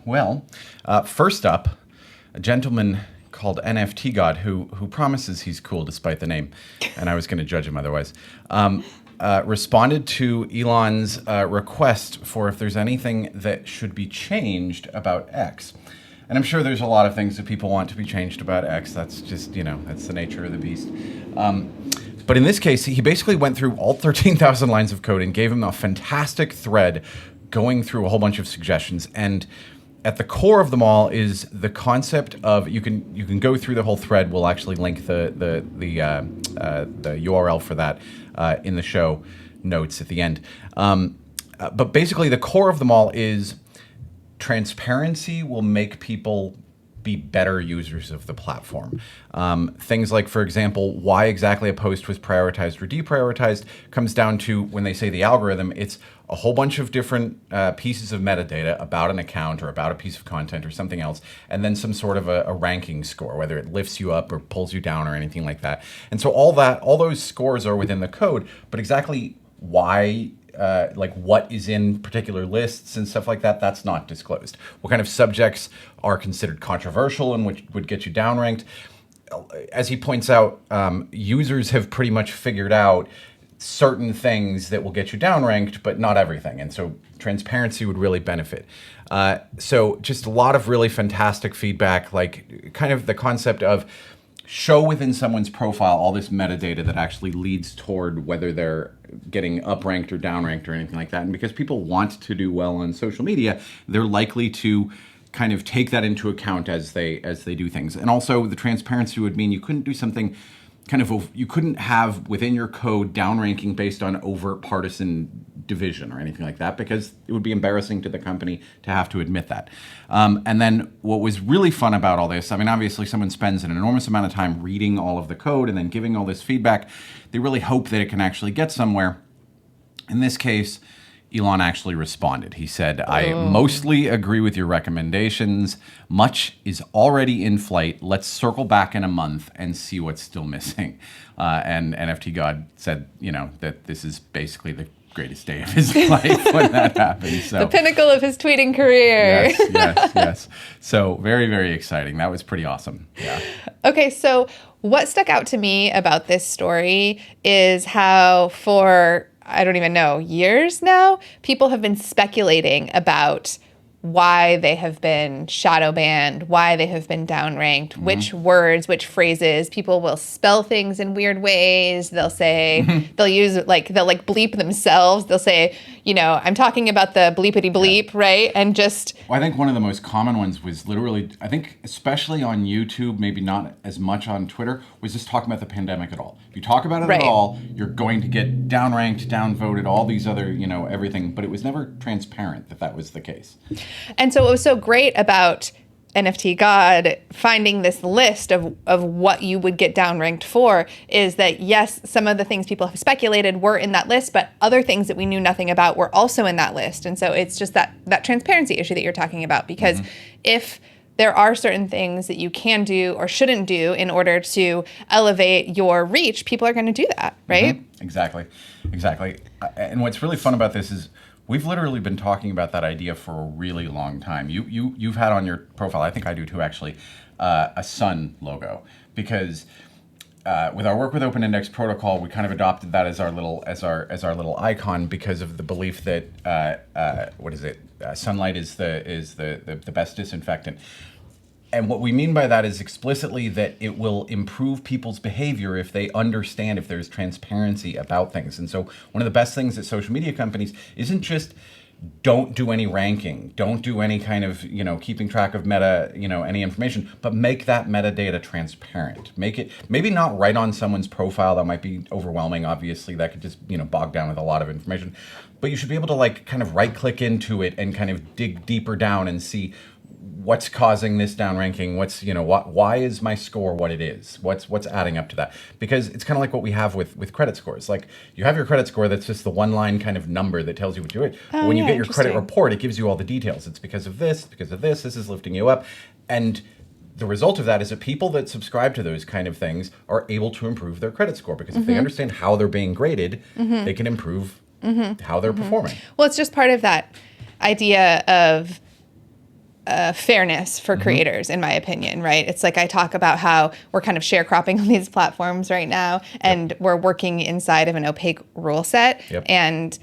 Well, first up, a gentleman called NFT God who promises he's cool despite the name, and I was going to judge him otherwise, responded to Elon's request for if there's anything that should be changed about X. And I'm sure there's a lot of things that people want to be changed about X. That's just, that's the nature of the beast. But in this case, he basically went through all 13,000 lines of code and gave him a fantastic thread going through a whole bunch of suggestions. And at the core of them all is the concept of you can go through the whole thread. We'll actually link the URL for that in the show notes at the end. But basically, the core of them all is transparency will make people be better users of the platform. Things like, for example, why exactly a post was prioritized or deprioritized comes down to when they say the algorithm, it's a whole bunch of different pieces of metadata about an account or about a piece of content or something else, and then some sort of a ranking score, whether it lifts you up or pulls you down or anything like that. And so all those scores are within the code, but exactly why, like what is in particular lists and stuff like that, that's not disclosed. What kind of subjects are considered controversial and which would get you downranked. As he points out, users have pretty much figured out certain things that will get you downranked, but not everything. And so transparency would really benefit. So just a lot of really fantastic feedback, like kind of the concept of show within someone's profile all this metadata that actually leads toward whether they're getting upranked or downranked or anything like that. And because people want to do well on social media, they're likely to kind of take that into account as they do things. And also the transparency would mean you couldn't do something you couldn't have within your code downranking based on overt partisan division or anything like that, because it would be embarrassing to the company to have to admit that. And then what was really fun about all this, I mean, obviously someone spends an enormous amount of time reading all of the code and then giving all this feedback. They really hope that it can actually get somewhere. In this case, Elon actually responded. He said, I mostly agree with your recommendations. Much is already in flight. Let's circle back in a month and see what's still missing. And NFT God said, that this is basically the greatest day of his life when that happened. So, the pinnacle of his tweeting career. Yes. So very, very exciting. That was pretty awesome. Yeah. Okay, so what stuck out to me about this story is how for, I don't even know, years now, people have been speculating about why they have been shadow banned, why they have been downranked, which words, which phrases. People will spell things in weird ways. They'll say, they'll bleep themselves. They'll say, I'm talking about the bleepity bleep, right? And just... Well, I think one of the most common ones was literally, I think especially on YouTube, maybe not as much on Twitter, was just talking about the pandemic at all. If you talk about it at all, you're going to get downranked, downvoted, all these other, everything. But it was never transparent that was the case. And so what was so great about NFT God finding this list of what you would get downranked for is that, yes, some of the things people have speculated were in that list, but other things that we knew nothing about were also in that list. And so it's just that transparency issue that you're talking about, because if there are certain things that you can do or shouldn't do in order to elevate your reach, people are going to do that, right? Exactly. And what's really fun about this is we've literally been talking about that idea for a really long time. You've had on your profile, I think I do too actually, a sun logo, because with our work with Open Index Protocol, we kind of adopted that as our little icon because of the belief that sunlight is the best disinfectant. And what we mean by that is explicitly that it will improve people's behavior if they understand, if there's transparency about things. And so one of the best things that social media companies isn't just don't do any ranking, don't do any kind of, keeping track of any information, but make that metadata transparent. Make it, maybe not right on someone's profile, that might be overwhelming, obviously, that could just, bog down with a lot of information. But you should be able to kind of right click into it and kind of dig deeper down and see what's causing this downranking, why is my score what it is, what's adding up to that. Because it's kind of like what we have with credit scores. Like, you have your credit score that's just the one line kind of number that tells you what you're doing. But when you get your credit report, it gives you all the details. It's because of this, this is lifting you up. And the result of that is that people that subscribe to those kind of things are able to improve their credit score, because if they understand how they're being graded, they can improve how they're performing. Well, it's just part of that idea of fairness for creators, in my opinion, right? It's like I talk about how we're kind of sharecropping on these platforms right now, and we're working inside of an opaque rule set. And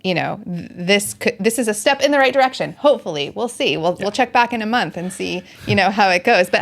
this is a step in the right direction. Hopefully, we'll see. We'll check back in a month and see how it goes. But